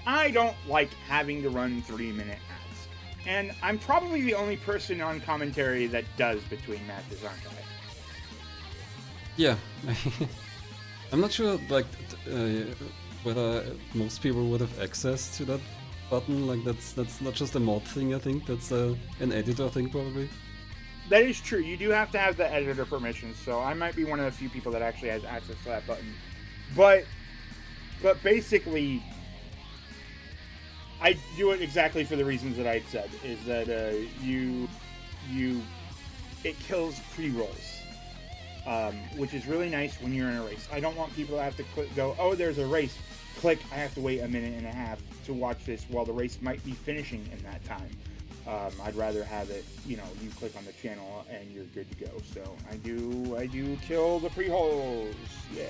I don't like having to run 3-minute ads. And I'm probably the only person on commentary that does between matches, aren't I? Yeah. I'm not sure, like, whether most people would have access to that button. Like, that's not just a mod thing, I think. That's an editor thing, probably. That is true. You do have to have the editor permissions, so I might be one of the few people that actually has access to that button. But basically, I do it exactly for the reasons that I said. Is that it kills pre-rolls, which is really nice when you're in a race. I don't want people to have to go, oh, there's a race. Click. I have to wait a minute and a half to watch this while the race might be finishing in that time. I'd rather have it, you click on the channel and you're good to go. So I do kill the pre-holes. Yay.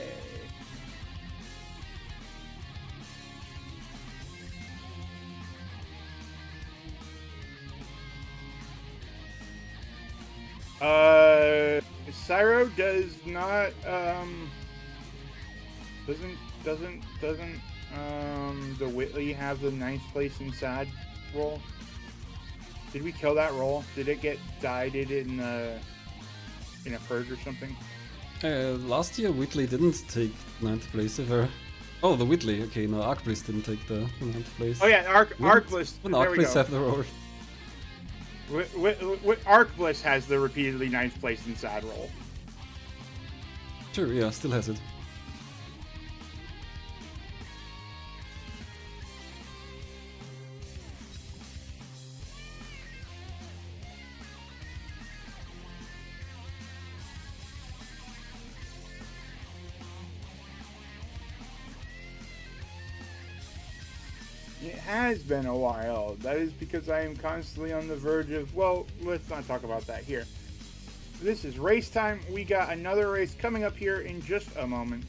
Cyro does not, doesn't the Whitley have the 9th place inside roll? Did we kill that roll? Did it get died in a purge or something? Last year Whitley didn't take 9th place ever. Oh, the Whitley. Okay, no, Arcbliss didn't take the 9th place. Oh yeah, Arcbliss. When Arcbliss have the roll. Arcbliss has the repeatedly 9th place inside roll. Sure, yeah, still has it. It has been a while. That is because I am constantly on the verge of, well, let's not talk about that here. This is race time. We got another race coming up here in just a moment.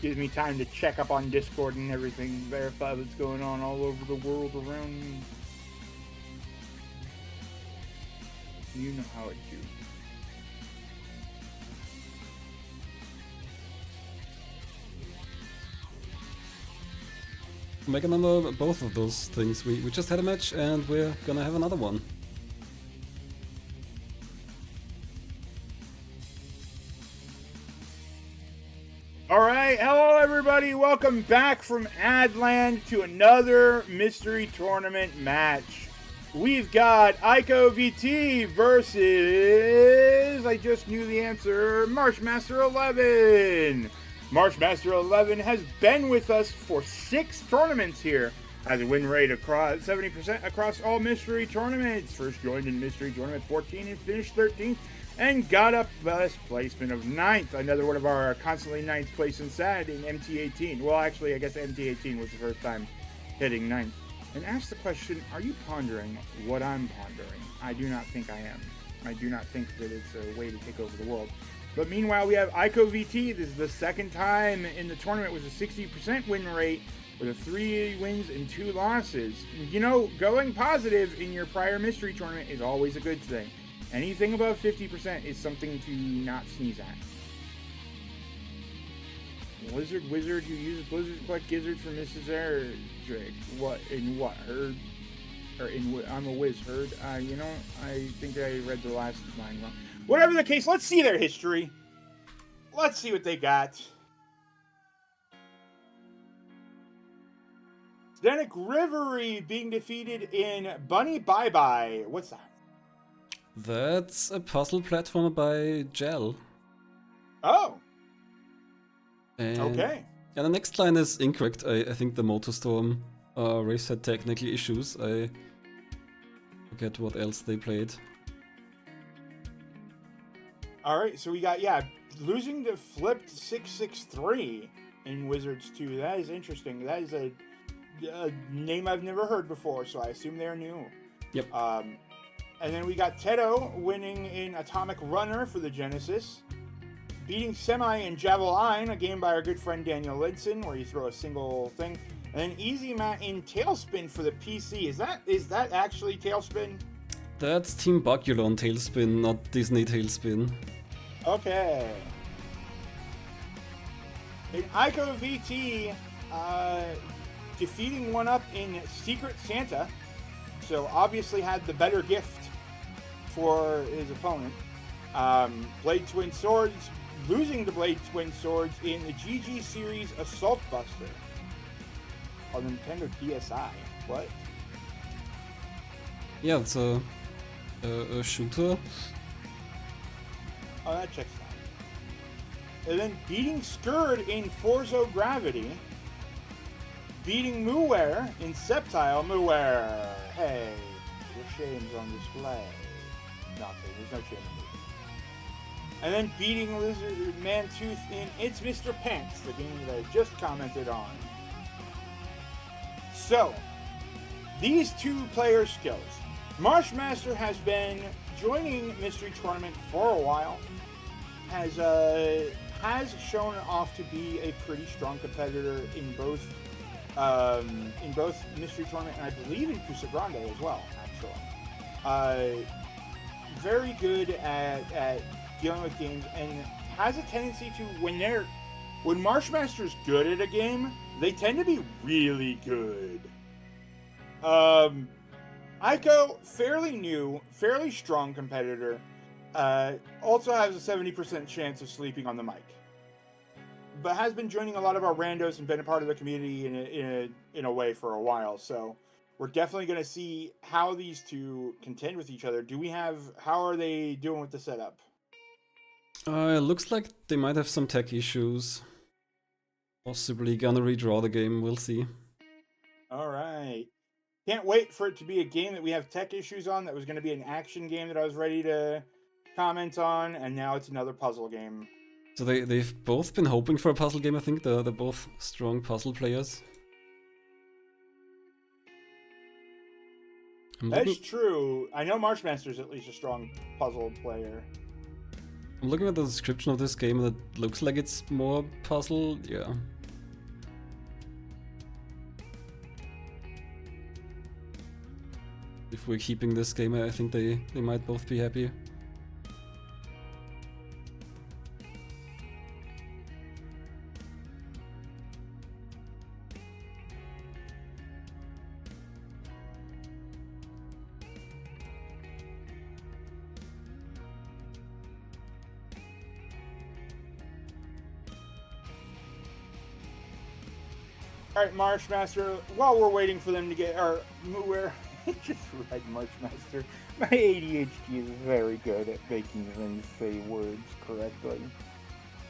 Gives me time to check up on Discord and everything, verify what's going on all over the world around me. You know how it do. Mega number both of those things. We just had a match and we're gonna have another one. Alright, hello everybody, welcome back from Adland to another mystery tournament match. We've got AiCoVT versus, I just knew the answer, MarshMaster11. MarshMaster11 has been with us for 6 tournaments here. Has a win rate across 70% across all mystery tournaments. First joined in mystery tournament 14 and finished 13th. And got a best placement of 9th. Another one of our constantly 9th place inside in MT18. Well, actually, I guess MT18 was the first time hitting 9th. And ask the question, are you pondering what I'm pondering? I do not think I am. I do not think that it's a way to take over the world. But meanwhile, we have AiCoVT. This is the second time in the tournament with a 60% win rate with a 3 wins and 2 losses. You know, going positive in your prior mystery tournament is always a good thing. Anything above 50% is something to not sneeze at. Wizard who uses Blizzard to collect gizzards from Mrs. Erdrick. What? In what? Herd? Or in I'm a whiz herd? You know, I think I read the last line wrong. Whatever the case, let's see their history. Let's see what they got. Zdenic Rivery being defeated in Bunny Bye Bye. What's that? That's a puzzle platformer by Gel. Oh. And, okay. And the next line is incorrect. I think the Motorstorm race had technical issues. I forget what else they played. Alright, so we got, yeah, losing to flipped 663. in Wizards 2. That is interesting. That is a name I've never heard before, so I assume they're new. Yep. And then we got Teto winning in Atomic Runner for the Genesis, beating Semi in Javelin, a game by our good friend Daniel Lidson, where you throw a single thing. And then Easy Matt in Tailspin for the PC. Is that actually Tailspin? That's Team Baculon Tailspin, not Disney Tailspin. Okay. In AiCoVT, defeating one up in Secret Santa, so obviously had the better gift for his opponent. Blade Twin Swords, losing to Blade Twin Swords in the GG Series Assault Buster on Nintendo DSi. What? Yeah, it's a shooter. Oh, that checks out. And then beating Skurd in Forzo Gravity. Beating Muware in Septile. Muware, hey, your shame's on display. Nothing, there's no shame in it. And then beating Lizard Mantooth in It's Mr. Pants, the game that I just commented on. So, these two player skills. MarshMaster has been joining Mystery Tournament for a while. Has shown off to be a pretty strong competitor in both Mystery Tournament and I believe in Cusa Grande as well, actually. Very good at dealing with games and has a tendency to, when MarshMaster's good at a game, they tend to be really good. Aiko, fairly new, fairly strong competitor, also has a 70% chance of sleeping on the mic, but has been joining a lot of our randos and been a part of the community in a way for a while. So we're definitely going to see how these two contend with each other. How are they doing with the setup? Looks like they might have some tech issues. Possibly gonna redraw the game, we'll see. All right. Can't wait for it to be a game that we have tech issues on. That was going to be an action game that I was ready to comment on, and now it's another puzzle game. So they've both been hoping for a puzzle game, I think. They're both strong puzzle players. That's true. I know MarshMaster's at least a strong puzzle player. I'm looking at the description of this game and it looks like it's more puzzle, yeah. If we're keeping this game, I think they might both be happy. Alright, MarshMaster, while we're waiting for them to get our Muware, just read MarshMaster. My ADHD is very good at making things say words correctly.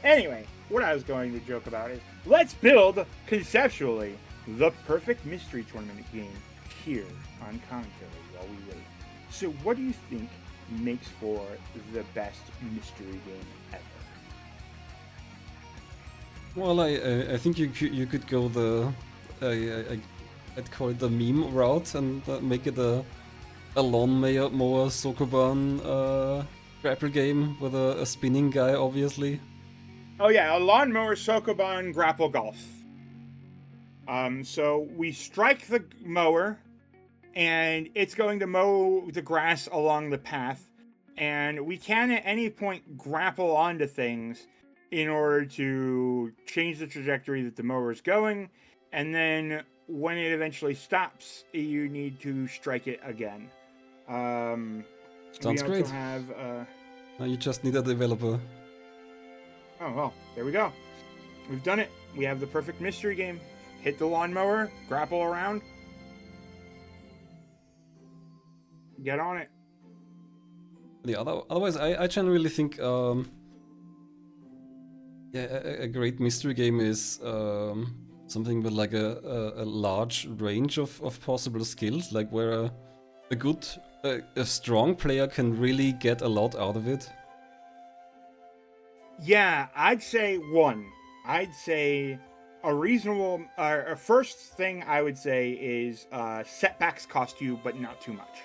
Anyway, what I was going to joke about is, let's build, conceptually, the perfect Mystery Tournament game here on Commentary while we wait. So what do you think makes for the best mystery game ever? Well, I think you could go the I'd call it the meme route and make it a lawnmower Sokoban grapple game with a spinning guy, obviously. Oh yeah, a lawnmower Sokoban grapple golf. So we strike the mower, and it's going to mow the grass along the path, and we can at any point grapple onto things in order to change the trajectory that the mower is going, and then when it eventually stops, you need to strike it again. Sounds great. Now you just need a developer. Oh well, there we go. We've done it. We have the perfect mystery game. Hit the lawnmower, grapple around, get on it. Yeah, otherwise I generally think yeah, a great mystery game is something with like a large range of possible skills, like where a strong player can really get a lot out of it. Yeah, I'd say one. I'd say a reasonable, first thing I would say is setbacks cost you, but not too much.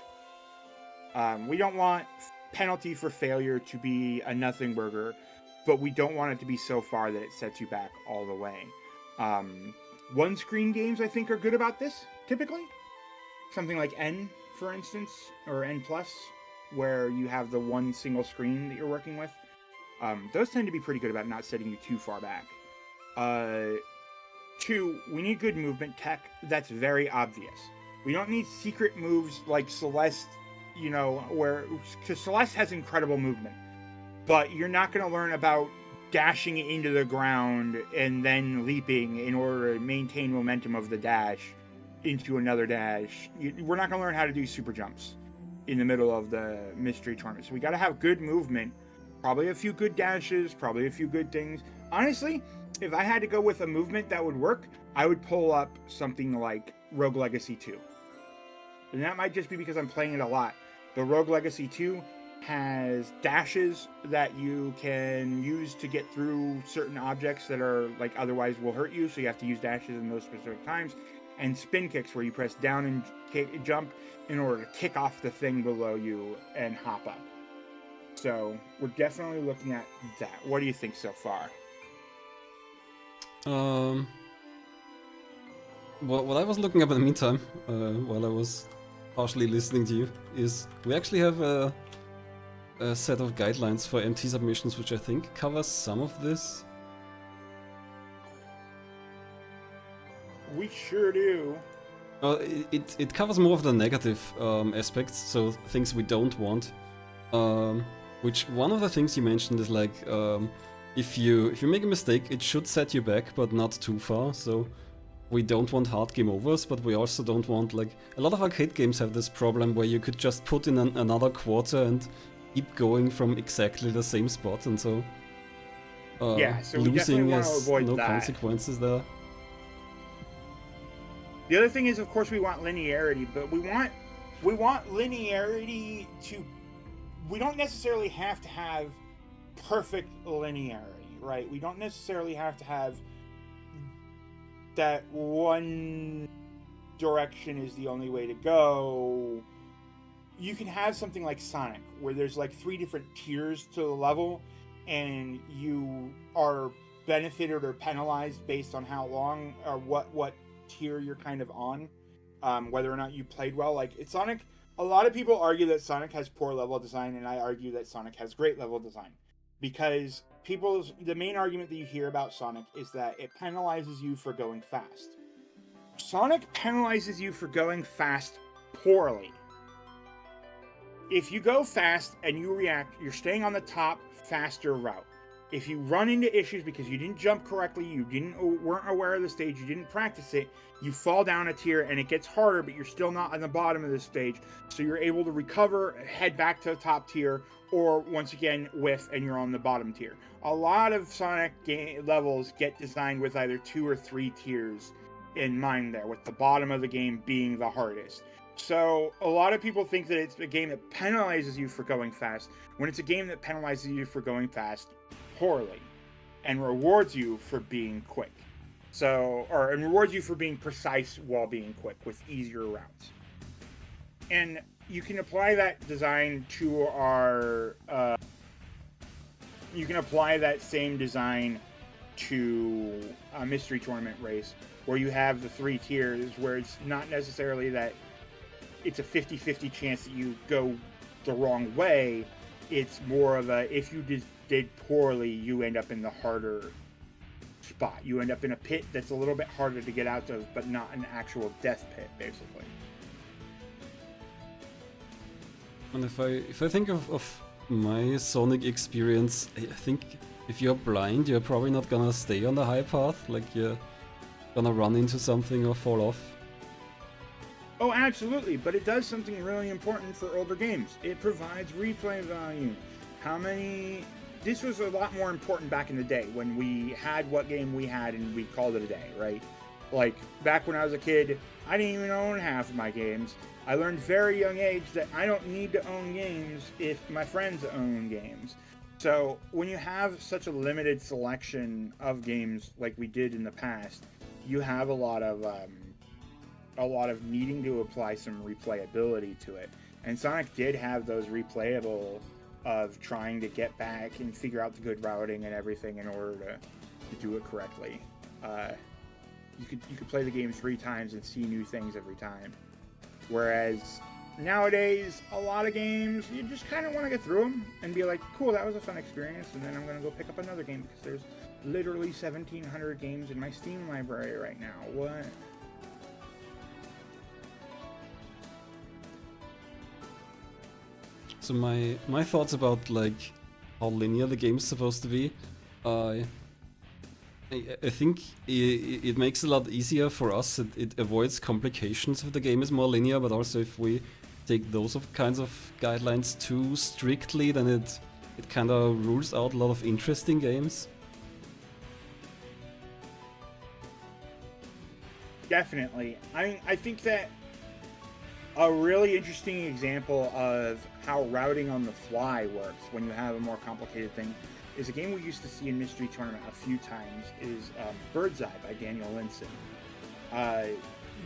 We don't want penalty for failure to be a nothing burger, but we don't want it to be so far that it sets you back all the way. One screen games, I think, are good about this, typically. Something like N, for instance, or N+, where you have the one single screen that you're working with. Those tend to be pretty good about not setting you too far back. 2, we need good movement tech. That's very obvious. We don't need secret moves like Celeste, you know, because Celeste has incredible movement, but you're not going to learn about dashing into the ground and then leaping in order to maintain momentum of the dash into another dash. We're not going to learn how to do super jumps in the middle of the mystery tournament. So we got to have good movement, probably a few good dashes, probably a few good things. Honestly, if I had to go with a movement that would work, I would pull up something like Rogue Legacy 2. And that might just be because I'm playing it a lot. The Rogue Legacy 2 has dashes that you can use to get through certain objects that are like otherwise will hurt you, so you have to use dashes in those specific times, and spin kicks where you press down and jump in order to kick off the thing below you and hop up. So we're definitely looking at that. What do you think so far? What I was looking up in the meantime, while I was partially listening to you, is we actually have a set of guidelines for MT submissions, which I think covers some of this. We sure do. It covers more of the negative aspects, so things we don't want. Which one of the things you mentioned is like, if you make a mistake, it should set you back, but not too far. So we don't want hard game overs, but we also don't want, like, a lot of arcade games have this problem where you could just put in another quarter and keep going from exactly the same spot, and so yeah, so we losing definitely want to has avoid no that. consequences there. The other thing is, of course, we want linearity, but we want linearity to. We don't necessarily have to have perfect linearity, right? We don't necessarily have to have that one direction is the only way to go. You can have something like Sonic, where there's like 3 different tiers to the level, and you are benefited or penalized based on how long or what tier you're kind of on, whether or not you played well. Like it's Sonic, a lot of people argue that Sonic has poor level design, and I argue that Sonic has great level design, because the main argument that you hear about Sonic is that it penalizes you for going fast. Sonic penalizes you for going fast poorly. If you go fast and you react, you're staying on the top faster route. If you run into issues because you didn't jump correctly, you weren't aware of the stage, you didn't practice it, you fall down a tier and it gets harder, but you're still not on the bottom of the stage. So you're able to recover, head back to the top tier, or once again whiff and you're on the bottom tier. A lot of Sonic levels get designed with either 2 or 3 tiers in mind there, with the bottom of the game being the hardest. So a lot of people think that it's a game that penalizes you for going fast, when it's a game that penalizes you for going fast poorly and rewards you for being quick. And rewards you for being precise while being quick with easier routes. And you can apply that design to our you can apply that same design to a mystery tournament race, where you have the 3 tiers, where it's not necessarily that it's a 50-50 chance that you go the wrong way. It's more of a, if you did poorly, you end up in the harder spot. You end up in a pit that's a little bit harder to get out of, but not an actual death pit, basically. And if I think of my Sonic experience, I think if you're blind, you're probably not gonna stay on the high path, like you're gonna run into something or fall off. Oh, absolutely, but it does something really important for older games. It provides replay value. This was a lot more important back in the day, when we had what game we had and we called it a day, right? Like, back when I was a kid, I didn't even own half of my games. I learned very young age that I don't need to own games if my friends own games. So when you have such a limited selection of games like we did in the past, you have a lot of needing to apply some replayability to it. And Sonic did have those replayable of trying to get back and figure out the good routing and everything in order to do it correctly. You could play the game 3 times and see new things every time. Whereas nowadays, a lot of games, you just kind of want to get through them and be like, cool, that was a fun experience, and then I'm going to go pick up another game because there's literally 1,700 games in my Steam library right now. What? So my thoughts about like how linear the game is supposed to be, I think it makes it a lot easier for us. It avoids complications if the game is more linear, but also if we take those kinds of guidelines too strictly, then it kind of rules out a lot of interesting games. Definitely. I think that a really interesting example of how routing on the fly works when you have a more complicated thing is a game we used to see in Mystery Tournament a few times is Bird's Eye by Daniel Linson.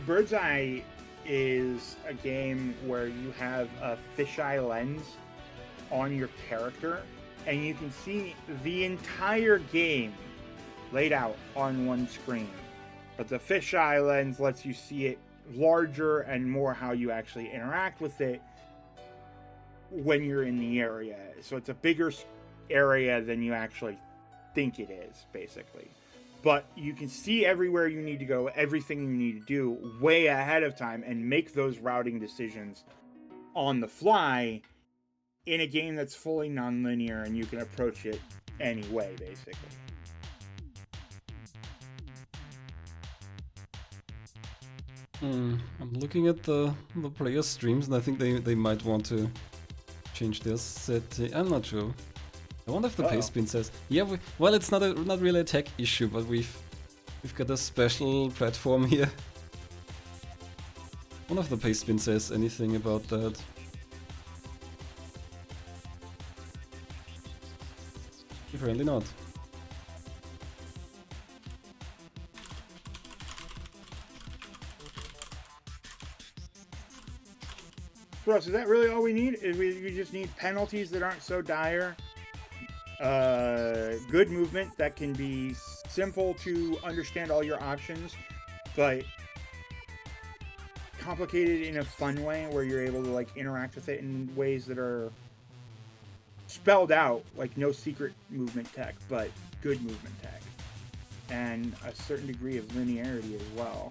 Bird's Eye is a game where you have a fisheye lens on your character and you can see the entire game laid out on one screen. But the fisheye lens lets you see it larger and more how you actually interact with it when you're in the area. So it's a bigger area than you actually think it is, basically. But you can see everywhere you need to go, everything you need to do way ahead of time and make those routing decisions on the fly in a game that's fully non-linear and you can approach it any way, basically. I'm looking at the player streams and I think they might want to change their setting. I'm not sure. I wonder if the pastebin says, yeah, well, it's not really a tech issue, but we've got a special platform here. I wonder if the pastebin says anything about that. Apparently not. Russ, is that really all we need? We just need penalties that aren't so dire. Good movement that can be simple to understand all your options, but complicated in a fun way where you're able to like interact with it in ways that are spelled out, like no secret movement tech, but good movement tech, and a certain degree of linearity as well.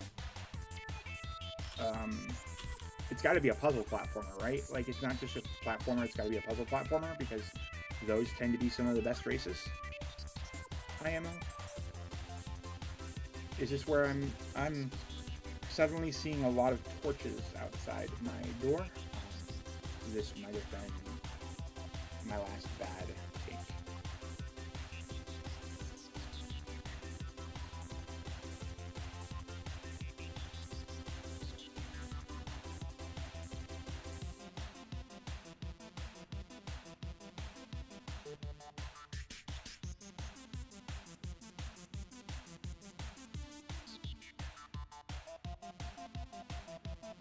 It's got to be a puzzle platformer, right? Like, it's not just a platformer, it's got to be a puzzle platformer, because those tend to be some of the best races. IMO. Is this where I'm suddenly seeing a lot of torches outside my door? This might have been my last bad take.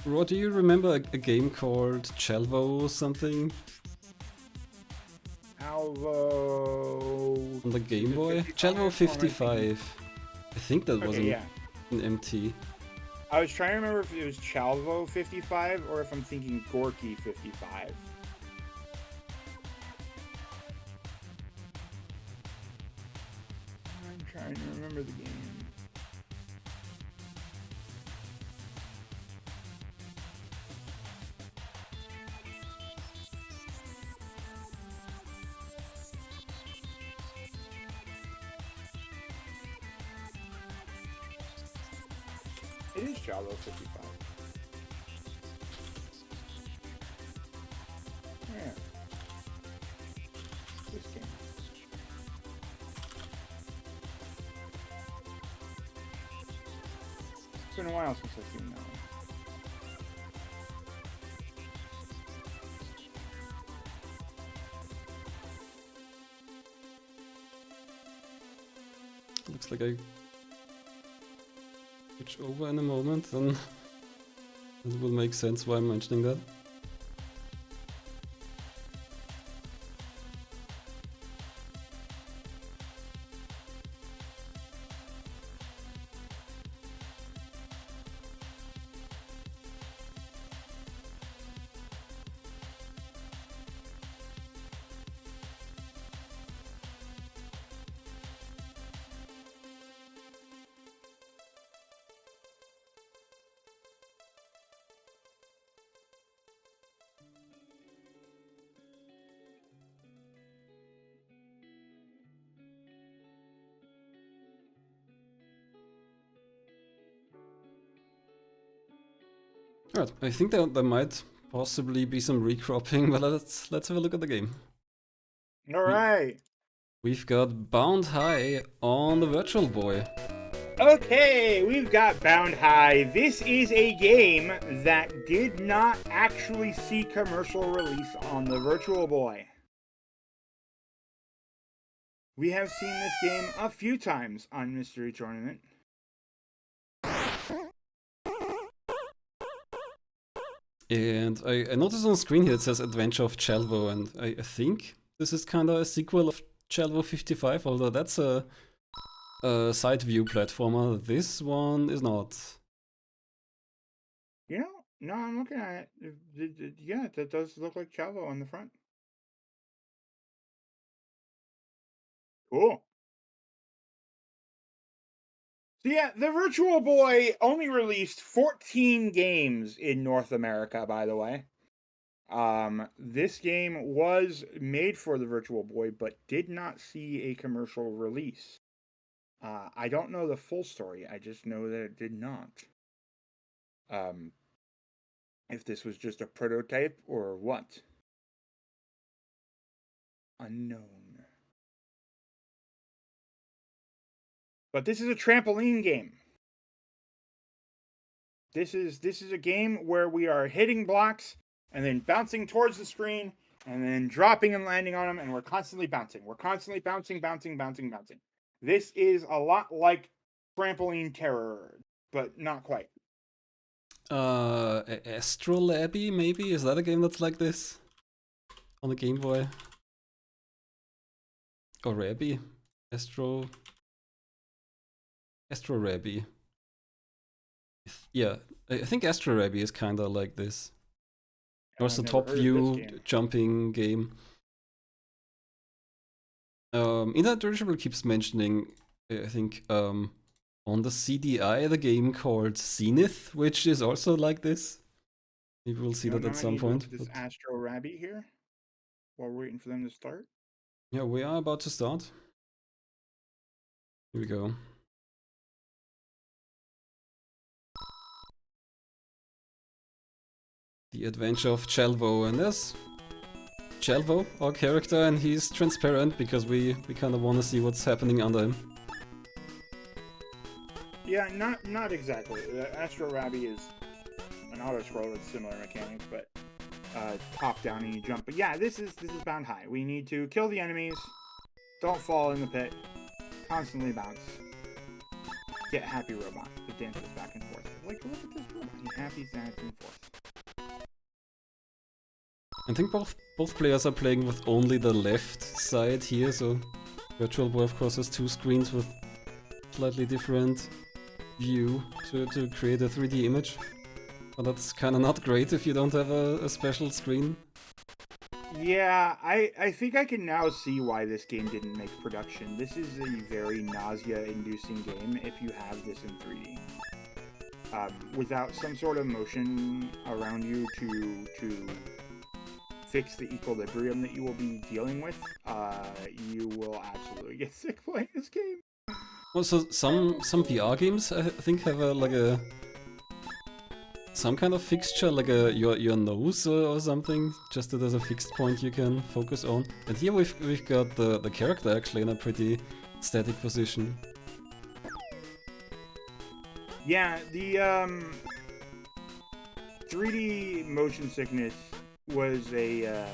Rod, do you remember a game called Chalvo or something? Chalvo... On the Game Boy? Chalvo 55. I think that was an MT. I was trying to remember if it was Chalvo 55 or if I'm thinking Gorky 55. I'm trying to remember the game. It is Chalvo 55. Yeah. This game. It's been a while since I've seen that one. Looks like I switch over in a moment, then it will make sense why I'm mentioning that. Alright, I think there might possibly be some recropping, but let's have a look at the game. Alright. We've got Bound High on the Virtual Boy. Okay, we've got Bound High. This is a game that did not actually see commercial release on the Virtual Boy. We have seen this game a few times on Mystery Tournament. And I noticed on the screen here it says Adventure of Chalvo, and I think this is kind of a sequel of Chalvo 55, although that's a side view platformer. This one is not. You know, no, I'm looking at it. Yeah, that does look like Chalvo on the front. Cool. So yeah, the Virtual Boy only released 14 games in North America, by the way. This game was made for the Virtual Boy, but did not see a commercial release. I don't know the full story. I just know that it did not. If this was just a prototype or what? Unknown. But this is a trampoline game. This is a game where we are hitting blocks and then bouncing towards the screen and then dropping and landing on them, and we're constantly bouncing. We're constantly bouncing. This is a lot like Trampoline Terror, but not quite. Astrolabi, maybe? Is that a game that's like this? On the Game Boy? Or Rabby? Astro-Rabby. Yeah, I think Astro-Rabby is kinda like this. Or it's a top view jumping game. Internet Dirigible keeps mentioning, I think, on the CDI, the game called Zenith, which is also like this. Maybe we'll see that at some point. This Astro-Rabby here, while we're waiting for them to start. Yeah, we are about to start. Here we go. The Adventure of Chalvo, and there's Chalvo, our character, and he's transparent because we kind of want to see what's happening under him. Yeah, not exactly. Astro-Rabby is an auto-scroll with similar mechanics, but top down and you jump. But yeah, this is Bound High. We need to kill the enemies, don't fall in the pit, constantly bounce. Get Happy Robot that dances back and forth. Like, look at this robot. He happy back and forth. I think both players are playing with only the left side here, so Virtual Boy of course has two screens with slightly different view to create a 3D image. But that's kinda not great if you don't have a special screen. Yeah, I think I can now see why this game didn't make production. This is a very nausea-inducing game if you have this in 3D. Without some sort of motion around you to fix the equilibrium that you will be dealing with, you will absolutely get sick playing this game. Well, so some VR games I think have some kind of fixture, like your nose or something, just that there's a fixed point you can focus on. And here we've got the character actually in a pretty static position. Yeah, the 3D motion sickness was a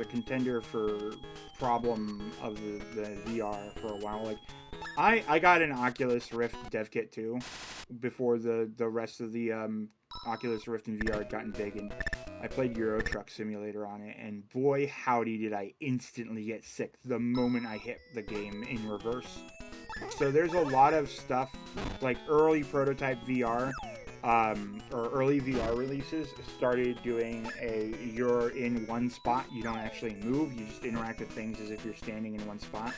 contender for problem of the VR for a while. Like, I got an Oculus Rift dev kit too, before the rest of the Oculus Rift in VR had gotten big, and I played Euro Truck Simulator on it, and boy howdy did I instantly get sick the moment I hit the game in reverse. So there's a lot of stuff, like early prototype VR, or early VR releases started doing you're in one spot, you don't actually move, you just interact with things as if you're standing in one spot.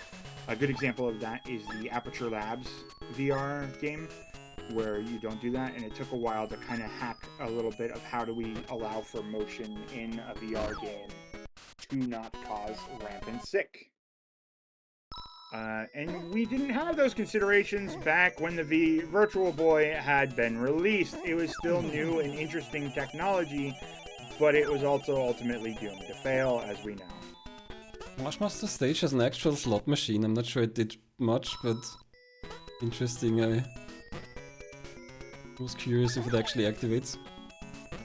A good example of that is the Aperture Labs VR game, where you don't do that, and it took a while to kind of hack a little bit of how do we allow for motion in a VR game to not cause rampant sick. And we didn't have those considerations back when the Virtual Boy had been released. It was still new and interesting technology, but it was also ultimately doomed to fail, as we know. MarshMaster stage has an actual slot machine. I'm not sure it did much, but interesting. I was curious if it actually activates.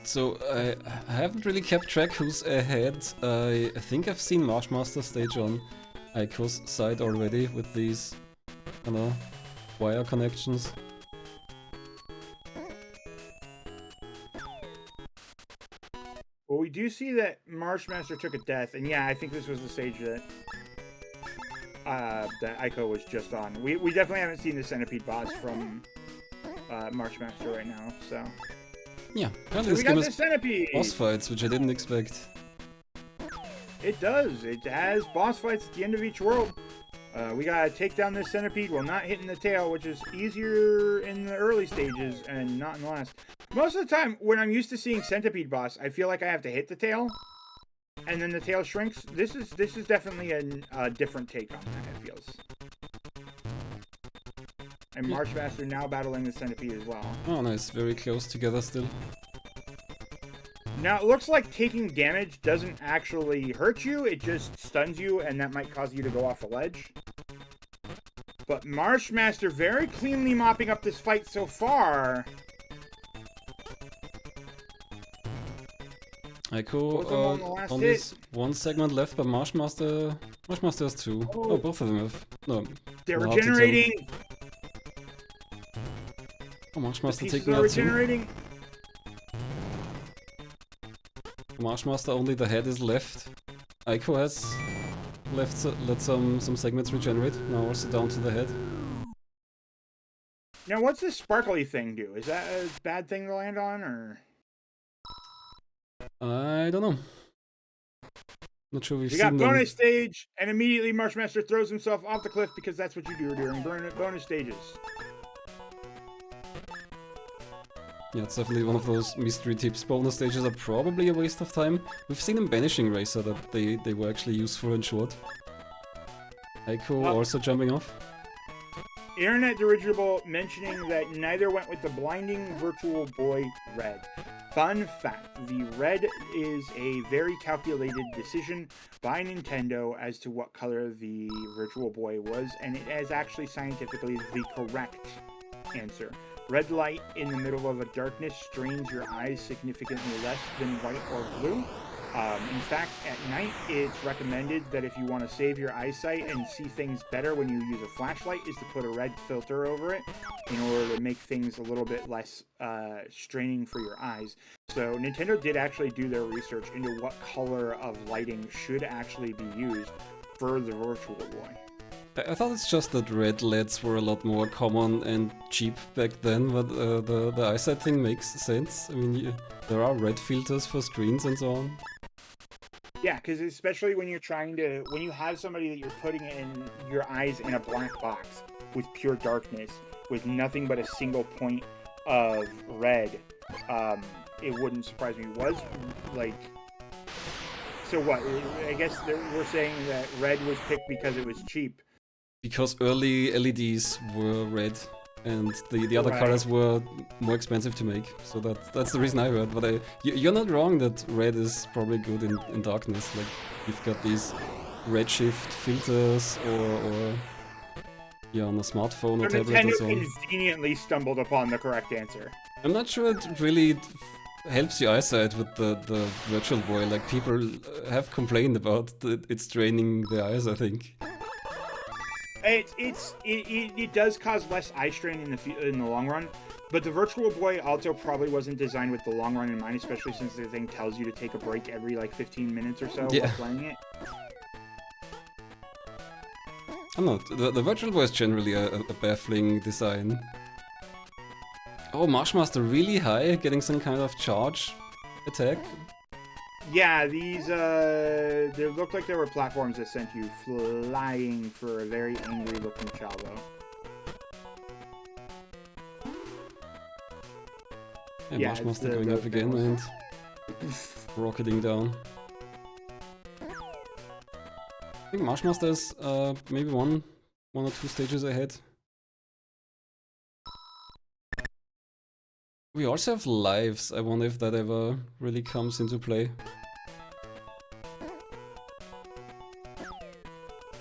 So I haven't really kept track who's ahead. I think I've seen MarshMaster stage on AiCo's side already with these, I don't know, wire connections. Well, we do see that MarshMaster took a death, and yeah, I think this was the stage that AiCo was just on. We definitely haven't seen the centipede boss from MarshMaster right now, so... Yeah, so we got the centipede! Boss fights, which I didn't expect. It does. It has boss fights at the end of each world. We gotta take down this centipede while not hitting the tail, which is easier in the early stages and not in the last. Most of the time, when I'm used to seeing centipede boss, I feel like I have to hit the tail, and then the tail shrinks. This is definitely a different take on that, it feels. And MarshMaster now battling the centipede as well. Oh nice, very close together still. Now, it looks like taking damage doesn't actually hurt you, it just stuns you, and that might cause you to go off a ledge. But MarshMaster very cleanly mopping up this fight so far. AiCo on this one segment left, but MarshMaster has two. Oh, both of them have. No, they're regenerating! Oh, MarshMaster taking out two. MarshMaster, only the head is left. AiCo has let some segments regenerate, now also down to the head. Now what's this sparkly thing do? Is that a bad thing to land on, or...? I don't know. Not sure we've seen them. You got bonus stage, and immediately MarshMaster throws himself off the cliff because that's what you do during bonus stages. Yeah, it's definitely one of those mystery tips. Bonus stages are probably a waste of time. We've seen them banishing Racer that they were actually useful and short. AiCo also jumping off. Internet Dirigible mentioning that neither went with the blinding Virtual Boy Red. Fun fact, the red is a very calculated decision by Nintendo as to what color the Virtual Boy was, and it is actually scientifically the correct answer. Red light in the middle of a darkness strains your eyes significantly less than white or blue. In fact, at night, it's recommended that if you want to save your eyesight and see things better when you use a flashlight, is to put a red filter over it in order to make things a little bit less straining for your eyes. So Nintendo did actually do their research into what color of lighting should actually be used for the Virtual Boy. I thought it's just that red LEDs were a lot more common and cheap back then, but the eyesight thing makes sense. I mean, there are red filters for screens and so on. Yeah, because especially when you're when you have somebody that you're putting in your eyes in a black box with pure darkness, with nothing but a single point of red, it wouldn't surprise me. So what? I guess we're saying that red was picked because it was cheap. Because early LEDs were red, and the other colors were more expensive to make. So that's the reason I heard. But you're not wrong that red is probably good in darkness. Like, you've got these redshift filters, or yeah, on a smartphone or tablet or so. Nintendo conveniently stumbled upon the correct answer. I'm not sure it really helps your eyesight with the Virtual Boy. Like, people have complained about it straining the eyes, I think. It does cause less eye strain in the long run, but the Virtual Boy also probably wasn't designed with the long run in mind, especially since the thing tells you to take a break every like 15 minutes or so while playing it. I don't know, the Virtual Boy is generally a baffling design. Oh, MarshMaster really high, getting some kind of charge attack. Yeah, these they looked like there were platforms that sent you flying for a very angry looking Chavo. Yeah, MarshMaster going up again and rocketing down. I think MarshMaster is maybe one or two stages ahead. We also have lives. I wonder if that ever really comes into play.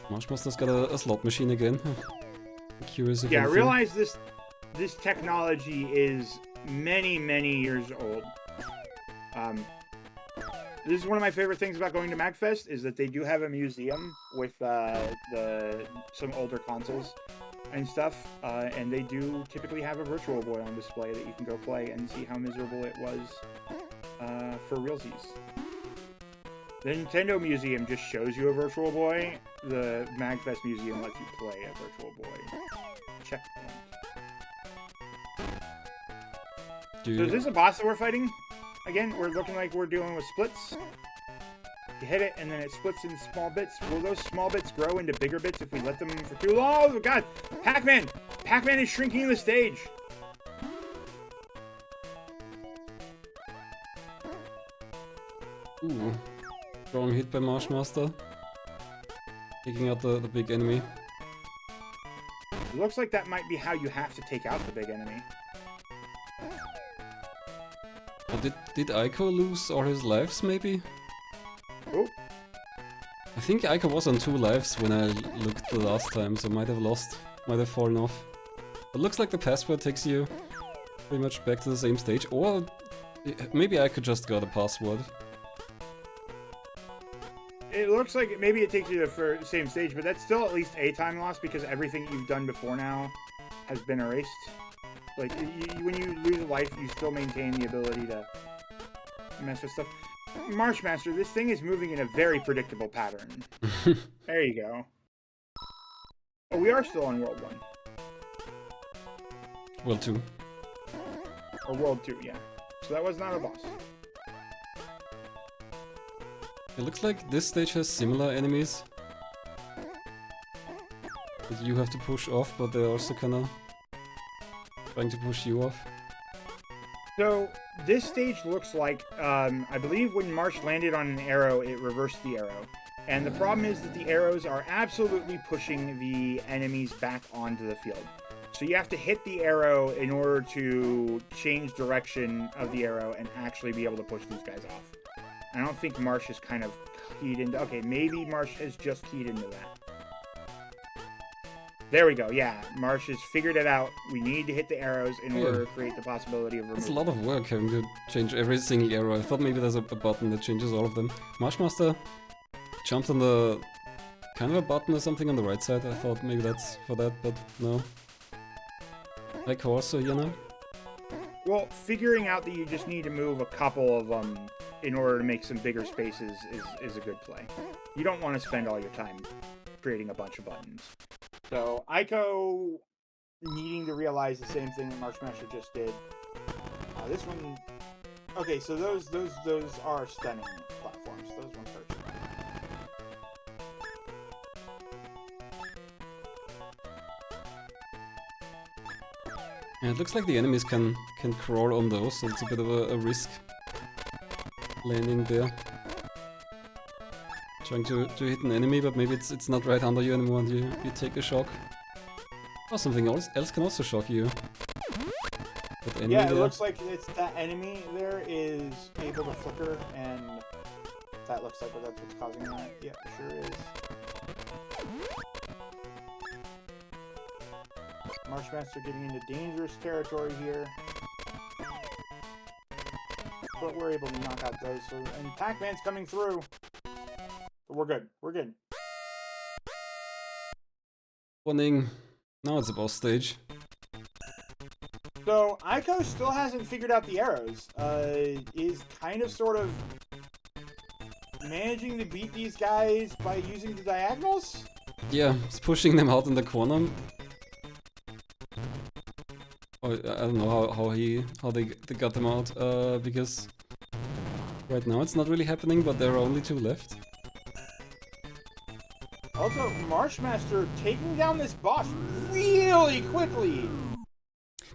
MarshMaster's got a slot machine again. I'm curious if I realize this technology is many years old. This is one of my favorite things about going to MagFest is that they do have a museum with some older consoles and stuff, and they do typically have a Virtual Boy on display that you can go play and see how miserable it was for realsies. The Nintendo Museum just shows you a Virtual Boy. The MagFest Museum lets you play a Virtual Boy. Checkpoint. So is this a boss that we're fighting? Again, we're looking like we're dealing with splits. You hit it, and then it splits in small bits. Will those small bits grow into bigger bits if we let them for too long? Oh, God! Pac-Man! Pac-Man is shrinking the stage! Ooh. Strong hit by MarshMaster. Taking out the big enemy. It looks like that might be how you have to take out the big enemy. Oh, did Aiko lose all his lives, maybe? Oh. I think Aiko was on 2 lives when I looked the last time, so might have fallen off. It looks like the password takes you pretty much back to the same stage, or maybe Aiko just got a password. It looks like maybe it takes you to the same stage, but that's still at least a time loss because everything you've done before now has been erased. Like, when you lose a life, you still maintain the ability to mess with stuff. MarshMaster, this thing is moving in a very predictable pattern. There you go. Oh, we are still on World 1. World 2. Or World 2, yeah. So that was not a boss. It looks like this stage has similar enemies that you have to push off, but they're also kinda trying to push you off. So, this stage looks like, I believe when Marsh landed on an arrow, it reversed the arrow. And the problem is that the arrows are absolutely pushing the enemies back onto the field. So you have to hit the arrow in order to change direction of the arrow and actually be able to push these guys off. I don't think Marsh is kind of keyed into... Okay, maybe Marsh has just keyed into that. There we go, yeah. Marsh has figured it out. We need to hit the arrows in order to create the possibility of removal. It's a lot of work having to change every single arrow. I thought maybe there's a button that changes all of them. MarshMaster jumped on the... kind of a button or something on the right side. I thought maybe that's for that, but no. Like also, you know? Well, figuring out that you just need to move a couple of them in order to make some bigger spaces is a good play. You don't want to spend all your time creating a bunch of buttons. So, Aiko needing to realize the same thing that MarshMaster just did. This one... Okay, so those are stunning platforms. Those ones hurt. Yeah, it looks like the enemies can crawl on those, so it's a bit of a risk landing there. Trying to hit an enemy, but maybe it's not right under you anymore and you take a shock. Or something else can also shock you. Yeah, it looks like it's that enemy there is able to flicker, and that looks like that's what's causing that. Yeah, it sure is. MarshMaster getting into dangerous territory here. But we're able to knock out those. So, and Pac-Man's coming through. But we're good. We're good. Spawning. Now it's a boss stage. So Aiko still hasn't figured out the arrows. Is kind of sort of managing to beat these guys by using the diagonals? Yeah, it's pushing them out in the corner. Oh, I don't know how they got them out, because right now it's not really happening, but there are only 2 left. Also, MarshMaster taking down this boss really quickly.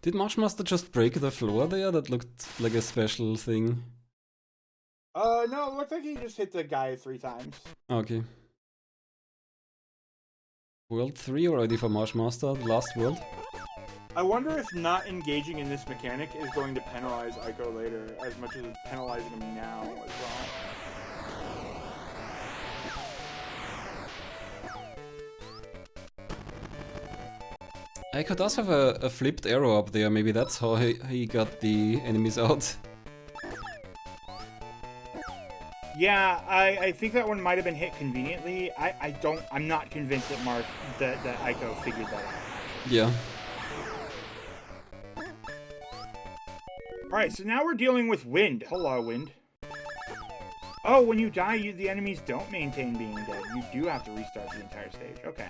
Did MarshMaster just break the floor there? That looked like a special thing. No, it looked like he just hit the guy 3 times. Okay. World 3 already for MarshMaster, the last world. I wonder if not engaging in this mechanic is going to penalize Aiko later, as much as it's penalizing him now as well. Aiko does have a flipped arrow up there, maybe that's how he got the enemies out. Yeah, I think that one might have been hit conveniently. I'm not convinced that that Aiko figured that out. Yeah. Alright, so now we're dealing with wind. Hello, wind. Oh, when you die, the enemies don't maintain being dead. You do have to restart the entire stage. Okay.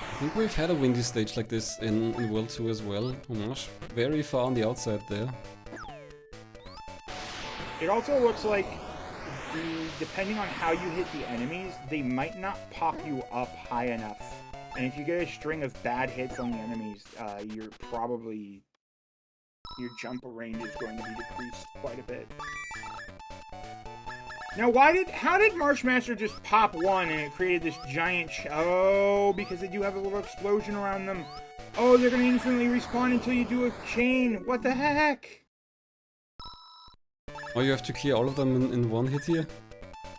I think we've had a windy stage like this in World 2 as well. Marsh, very far on the outside there. It also looks like, depending on how you hit the enemies, they might not pop you up high enough. And if you get a string of bad hits on the enemies, your jump range is going to be decreased quite a bit. Now, how did MarshMaster just pop one and it created this giant oh, because they do have a little explosion around them. Oh, they're going to infinitely respawn until you do a chain. What the heck? Oh, you have to clear all of them in one hit here?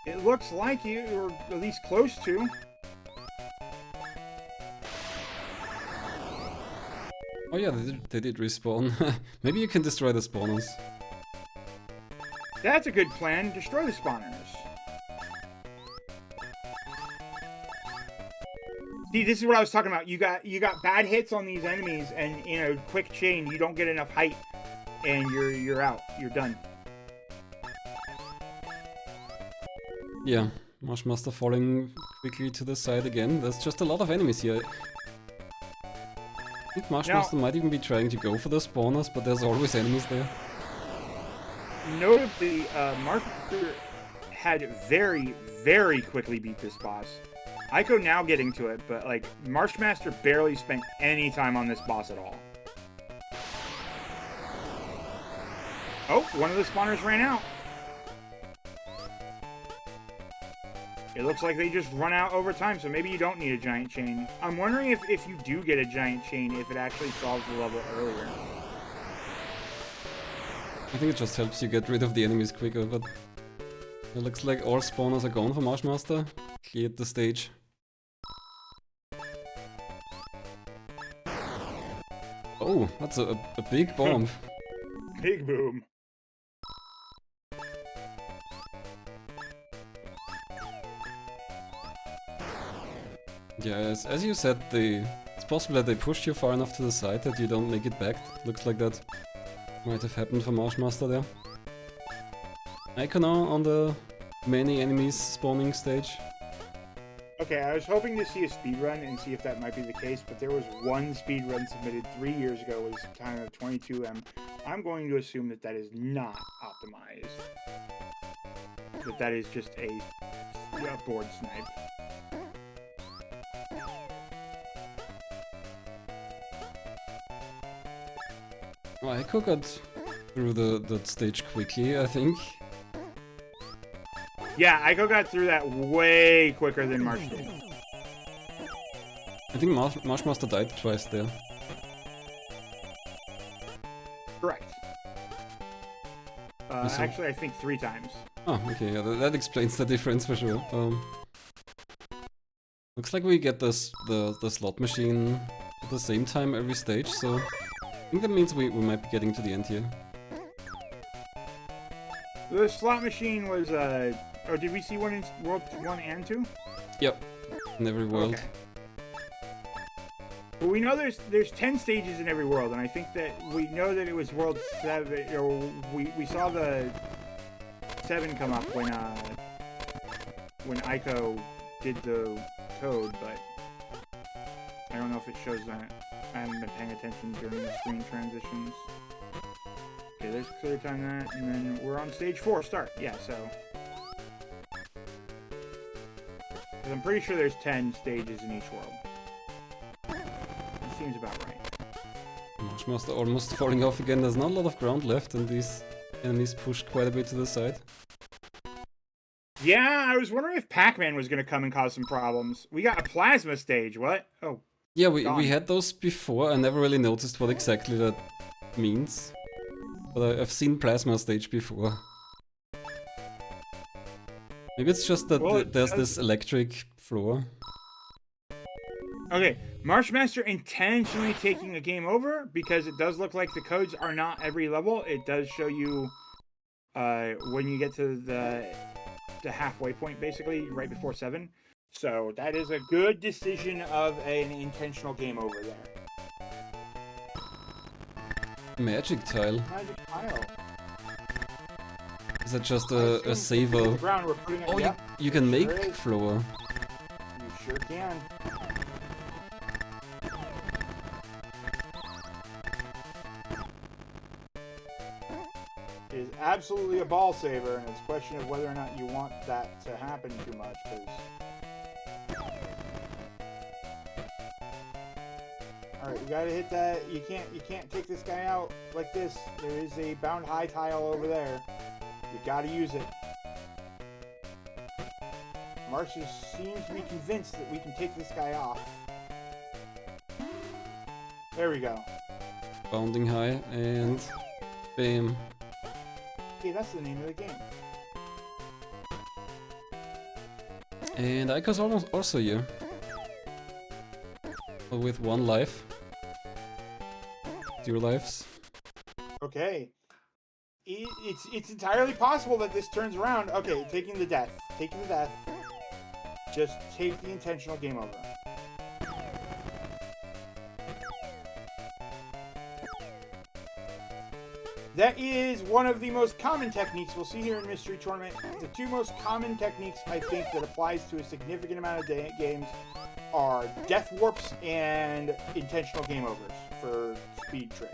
It looks like you, or at least close to. Oh yeah, they did respawn. Maybe you can destroy the spawners. That's a good plan. Destroy the spawners. See, this is what I was talking about. You got bad hits on these enemies, and in a quick chain, you don't get enough height, and you're out. You're done. Yeah, MarshMaster falling quickly to the side again. There's just a lot of enemies here. I think MarshMaster might even be trying to go for the spawners, but there's always enemies there. Notably, MarshMaster had very, very quickly beat this boss. Aiko now getting to it, but like MarshMaster barely spent any time on this boss at all. Oh, one of the spawners ran out. It looks like they just run out over time, so maybe you don't need a giant chain. I'm wondering if you do get a giant chain, if it actually solves the level earlier. I think it just helps you get rid of the enemies quicker, but it looks like all spawners are gone for MarshMaster. Cleared the stage. Oh, that's a big bomb. Big boom. Yeah, as you said, it's possible that they pushed you far enough to the side that you don't make it back. Looks like that might have happened for MarshMaster there. Aiko now on the many enemies spawning stage. Okay, I was hoping to see a speedrun and see if that might be the case, but there was one speedrun submitted 3 years ago, it was time of 22M. I'm going to assume that that is not optimized. That is just a board snipe. Oh, Aiko got through the stage quickly, I think. Yeah, Aiko got through that way quicker than Marsh did. I think MarshMaster died twice there. Correct. Actually, I think 3 times. Oh, okay, yeah, that explains the difference for sure. Looks like we get the slot machine at the same time every stage, so I think that means we might be getting to the end here. The slot machine was Oh, did we see one in World 1 and 2? Yep, in every world. Okay. Well, we know there's 10 stages in every world, and I think that we know that it was World 7, or we saw the 7 come up when Ico did the code, but I don't know if it shows that. I haven't been paying attention during the screen transitions. Okay, there's clear time that, and then we're on stage 4, start. Yeah, so. Because I'm pretty sure there's 10 stages in each world. That seems about right. MarshMaster almost falling off again. There's not a lot of ground left, and these enemies pushed quite a bit to the side. Yeah, I was wondering if Pac-Man was going to come and cause some problems. We got a plasma stage, what? Oh. Yeah, we had those before. I never really noticed what exactly that means. But I've seen plasma stage before. Maybe it's just that there's this electric floor. Okay, MarshMaster intentionally taking a game over because it does look like the codes are not every level. It does show you when you get to the halfway point, basically, right before 7. So that is a good decision of an intentional game over there. Magic tile. Magic tile. Is that just a saver? Oh, yep, you can make floor. You sure can. It is absolutely a ball saver, and it's a question of whether or not you want that to happen too much, because... Alright, you gotta hit that. You can't take this guy out like this. There is a bound high tile over there. You gotta use it. Marsh seems to be convinced that we can take this guy off. There we go. Bounding high and bam. Okay, that's the name of the game. And AiCo's almost also here. But with 1 life. 0 lives. Okay. It's entirely possible that this turns around. Okay, taking the death. Taking the death. Just take the intentional game over. That is one of the most common techniques we'll see here in Mystery Tournament. The 2 most common techniques, I think, that applies to a significant amount of games are death warps and intentional game overs for speed trick.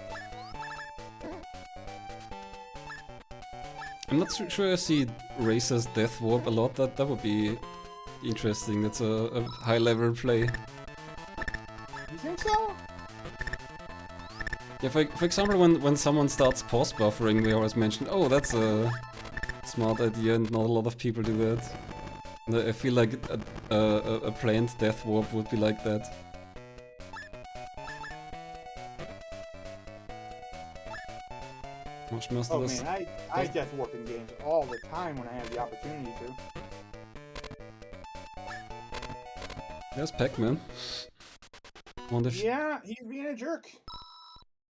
I'm not sure I see Racer's death warp a lot. That would be interesting. That's a high level play. You think so? Yeah, for example, when someone starts pause buffering, we always mention, oh, that's a smart idea, and not a lot of people do that. And I feel like a planned death warp would be like that. MarshMaster Oh man, I death warp in games all the time when I have the opportunity to. There's Pac-Man. Yeah, he's being a jerk.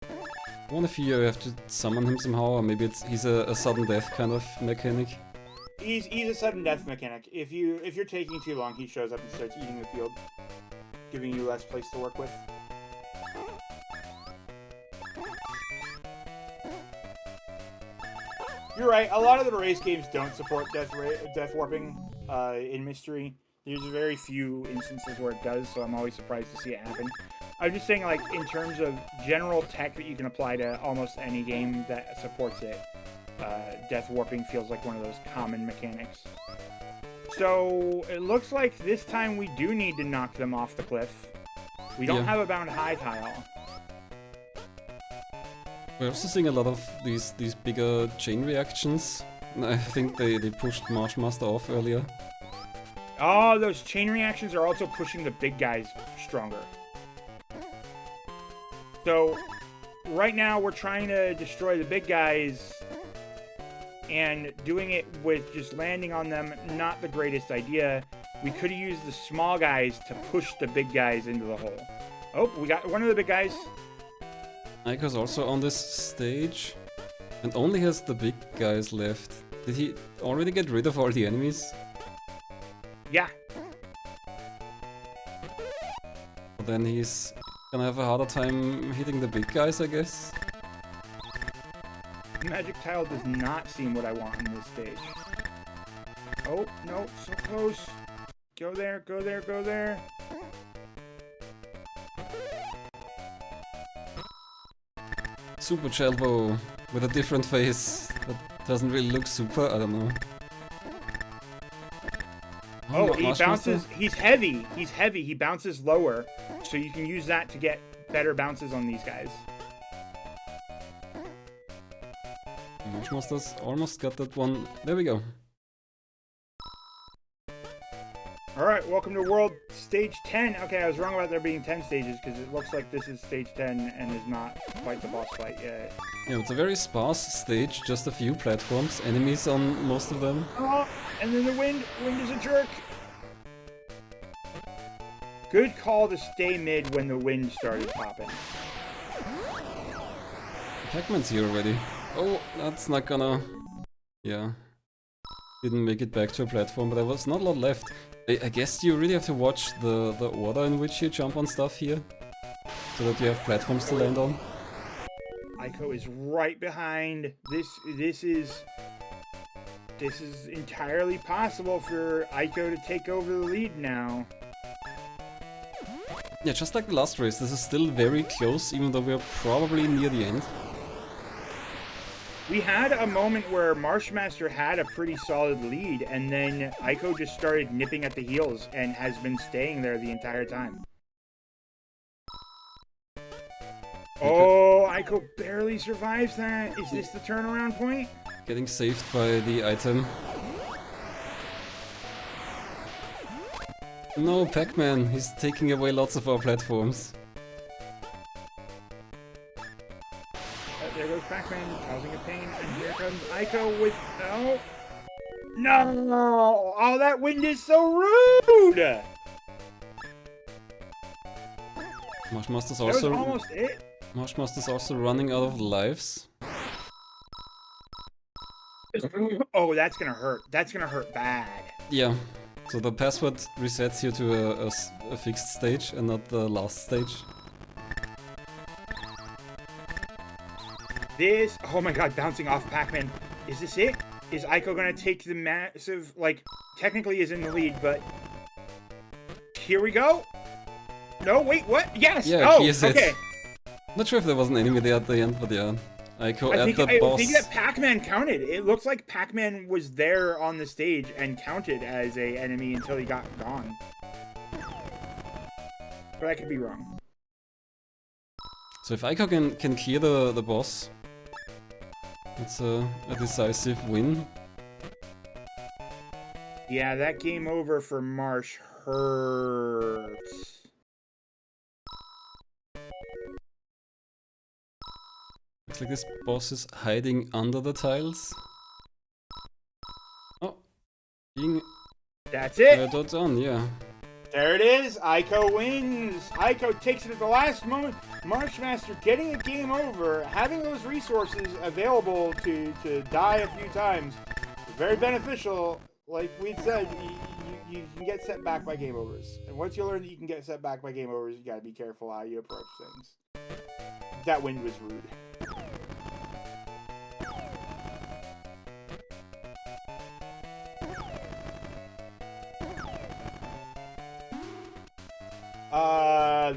I wonder if you have to summon him somehow, or maybe he's a sudden death kind of mechanic. He's a sudden death mechanic. If you're taking too long, he shows up and starts eating the field, giving you less place to work with. You're right. A lot of the race games don't support death warping in Mystery. There's very few instances where it does, so I'm always surprised to see it happen. I'm just saying, like, in terms of general tech that you can apply to almost any game that supports it, death warping feels like one of those common mechanics. So, it looks like this time we do need to knock them off the cliff. We don't have a bound high tile. We're also seeing a lot of these bigger chain reactions. I think they pushed MarshMaster off earlier. Oh, those chain reactions are also pushing the big guys stronger. So, right now we're trying to destroy the big guys, and doing it with just landing on them, not the greatest idea. We could have used the small guys to push the big guys into the hole. Oh, we got one of the big guys. AiCo's also on this stage, and only has the big guys left. Did he already get rid of all the enemies? Yeah. Then he's gonna have a harder time hitting the big guys, I guess. Magic tile does not seem what I want in this stage. Oh, no, so close. Go there, go there, go there. Super Chelvo with a different face that doesn't really look super, I don't know. Oh, he MarshMaster? bounces. He's heavy. He's heavy. He bounces lower. So you can use that to get better bounces on these guys. MarshMaster's almost got that one. There we go. Alright, welcome to World Stage 10. Okay, I was wrong about there being 10 stages because it looks like this is Stage 10 and is not quite the boss fight yet. Yeah, it's a very sparse stage, just a few platforms, enemies on most of them. Oh, and then the wind. Wind is a jerk. Good call to stay mid when the wind started popping. Pac-Man's here already. Oh, that's not gonna... Yeah. Didn't make it back to a platform, but there was not a lot left. I guess you really have to watch the order in which you jump on stuff here, so that you have platforms to land on. Aiko is right behind. This is entirely possible for Aiko to take over the lead now. Yeah, just like the last race, this is still very close, even though we're probably near the end. We had a moment where MarshMaster had a pretty solid lead, and then Aiko just started nipping at the heels and has been staying there the entire time. Oh, Aiko barely survives that. Is this the turnaround point? Getting saved by the item. No, Pac-Man, he's taking away lots of our platforms. There goes Pac-Man, causing a pain, and here comes Aiko with... Oh! No! Oh, that wind is so rude! MarshMaster's That was also... almost it. MarshMaster's also running out of lives. Oh, that's gonna hurt. That's gonna hurt bad. Yeah, so the password resets you to a fixed stage and not the last stage. This, oh my god, bouncing off Pac-Man. Is this it? Is Aiko gonna take the massive, like, technically is in the lead, but... Here we go? No, wait, what? Yes! Yeah, oh, here's okay. it. Not sure if there was an enemy there at the end, but yeah. Aiko I at the boss. think that Pac-Man counted. It looks like Pac-Man was there on the stage and counted as a enemy until he got gone. But I could be wrong. So if Aiko can clear the boss, it's a decisive win. Yeah, that game over for Marsh hurts. Looks like this boss is hiding under the tiles. Oh, being That's it! done, yeah. There it is! Aiko wins! Aiko takes it at the last moment. MarshMaster getting a game over, having those resources available to die a few times, very beneficial. Like we'd said, you can get set back by game overs. And once you learn that you can get set back by game overs, you gotta be careful how you approach things. That wind was rude.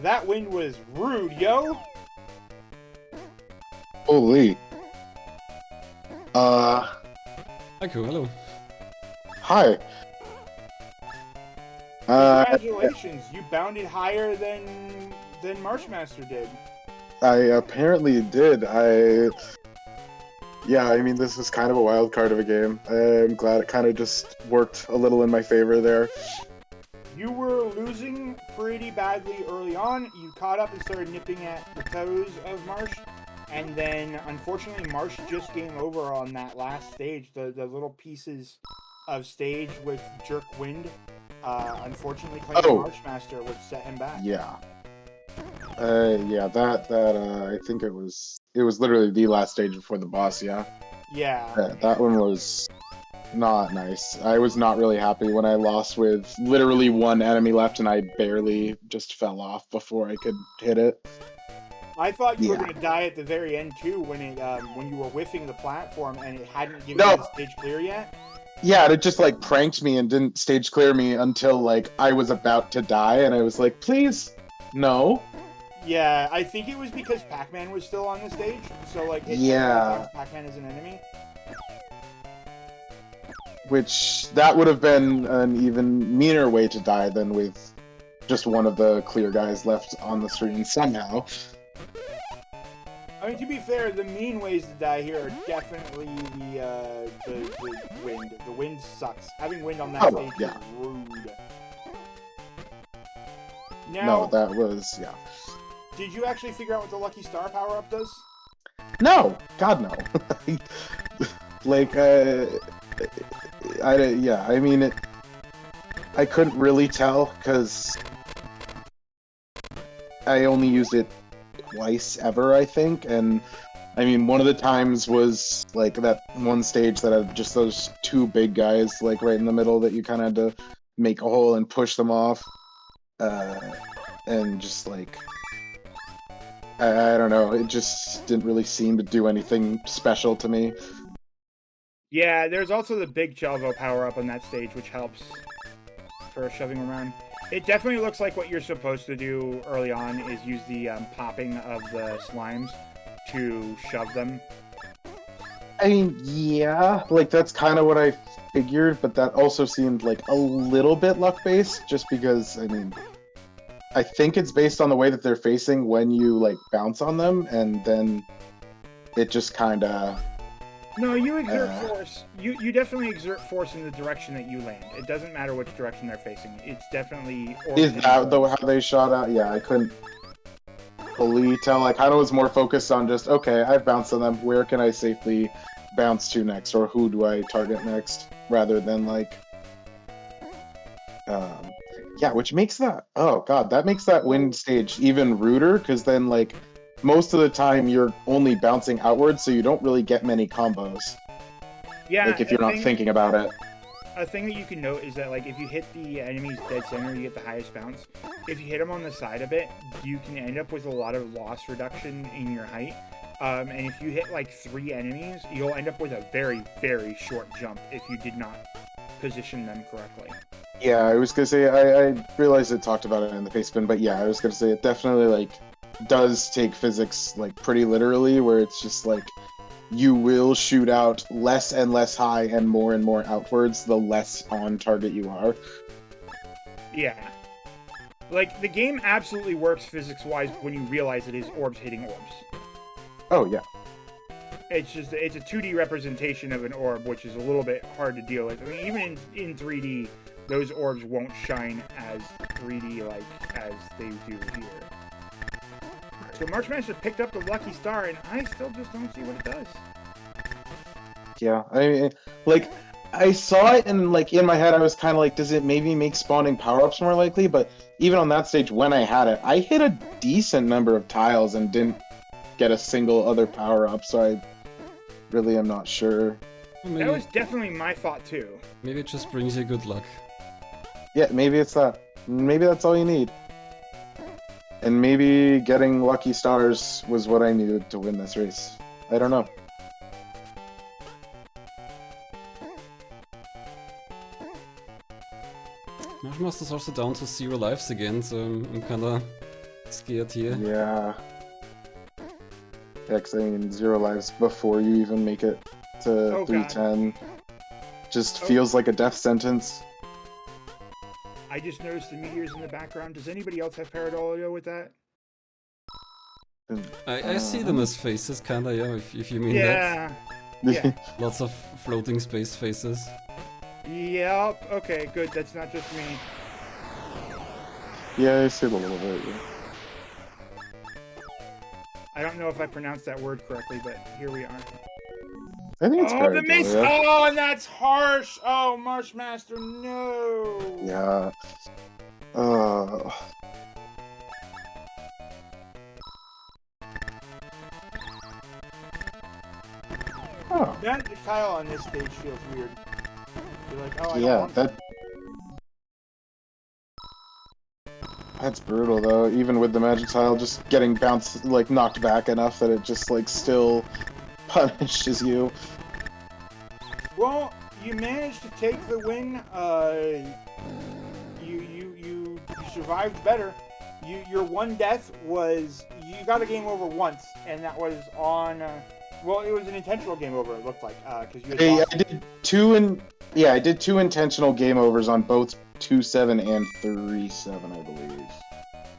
That wind was rude, yo! Holy. Aiko, hello. Hi. Congratulations, you bounded higher than MarshMaster did. I apparently did. Yeah, I mean, this was kind of a wild card of a game. I'm glad it kind of just worked a little in my favor there. You were losing pretty badly early on. You caught up and started nipping at the toes of Marsh. And then, unfortunately, Marsh just game over on that last stage. The little pieces of stage with jerk wind. Unfortunately, playing MarshMaster would set him back. Yeah. Yeah, I think it was literally the last stage before the boss, yeah. Yeah. That one was not nice. I was not really happy when I lost with literally one enemy left and I barely just fell off before I could hit it. I thought you were Yeah. going to die at the very end too when you were whiffing the platform and it hadn't given No. you the stage clear yet. Yeah, it just like pranked me and didn't stage clear me until like I was about to die and I was like, please, no. Yeah, I think it was because Pac-Man was still on the stage, so like it Yeah. counts Pac-Man as an enemy. Which that would have been an even meaner way to die than with just one of the clear guys left on the screen somehow. I mean, to be fair, the mean ways to die here are definitely the wind. The wind sucks. Having wind on that stage is rude. Now, No, that was, yeah. did you actually figure out what the Lucky Star power-up does? No! God, no. Like, I mean, I couldn't really tell, because I only used it twice ever, I think, and I mean, one of the times was, like, that one stage that had just those two big guys, like, right in the middle that you kind of had to make a hole and push them off, and just, like, I don't know, it just didn't really seem to do anything special to me. Yeah, there's also the big Chelvo power-up on that stage, which helps for shoving around. It definitely looks like what you're supposed to do early on is use the popping of the slimes to shove them. I mean, yeah, like, that's kind of what I figured, but that also seemed, like, a little bit luck-based, just because, I mean, I think it's based on the way that they're facing when you, like, bounce on them, and then it just kind of... No, you exert force. You definitely exert force in the direction that you land. It doesn't matter which direction they're facing. It's definitely... Is that how they shot out? Yeah, I couldn't fully tell. I kind of was more focused on just, okay, I've bounced on them. Where can I safely bounce to next? Or who do I target next? Rather than, like... yeah, which makes that... Oh, God, that makes that wind stage even ruder, because then, like... Most of the time, you're only bouncing outwards, so you don't really get many combos. Yeah, like, if you're not thinking about it. A thing that you can note is that, like, if you hit the enemy's dead center, you get the highest bounce. If you hit them on the side a bit, you can end up with a lot of loss reduction in your height. And if you hit, like, 3 enemies, you'll end up with a very, very short jump if you did not position them correctly. Yeah, I was gonna say, I realized it talked about it in the Facespin, but yeah, I was gonna say it definitely, like, does take physics, like, pretty literally, where it's just, like, you will shoot out less and less high and more outwards the less on target you are. Yeah. Like, the game absolutely works physics-wise when you realize it is orbs hitting orbs. Oh, yeah. It's just, it's a 2D representation of an orb, which is a little bit hard to deal with. I mean, even in 3D, those orbs won't shine as 3D, like, as they do here. So MarshMaster picked up the Lucky Star, and I still just don't see what it does. Yeah, I mean, like, I saw it, and, like, in my head, I was kind of like, does it maybe make spawning power-ups more likely? But even on that stage, when I had it, I hit a decent number of tiles and didn't get a single other power-up, so I really am not sure. Maybe, That was definitely my thought, too. maybe it just brings you good luck. Yeah, maybe it's that. Maybe that's all you need. And maybe getting Lucky Stars was what I needed to win this race. I don't know. MarshMaster's also down to 0 lives again, so I'm kinda scared here. Yeah. Yeah, 'cause I mean, 0 lives before you even make it to 310. Just feels like a death sentence. I just noticed the meteors in the background. Does anybody else have pareidolia with that? I see them as faces, kinda, yeah, if you mean Yeah. that. Yeah. Lots of floating space faces. Yep. Okay, good. That's not just me. Yeah, I see it a little bit, yeah. I don't know if I pronounced that word correctly, but here we are. I think it's the miss! pareidolia. Oh, and that's harsh! Oh, MarshMaster, no! Yeah. Oh. That Kyle on this stage feels weird. You're like, oh, I don't Yeah, want that's brutal though. Even with the magic tile, just getting bounced, like knocked back enough that it just like still punishes you. Well, you managed to take the win. You survived better. Your one death was you got a game over once, and that was on. Well, it was an intentional game over. It looked like because you. Had I did two intentional game overs on both 2-7 and 3-7, I believe.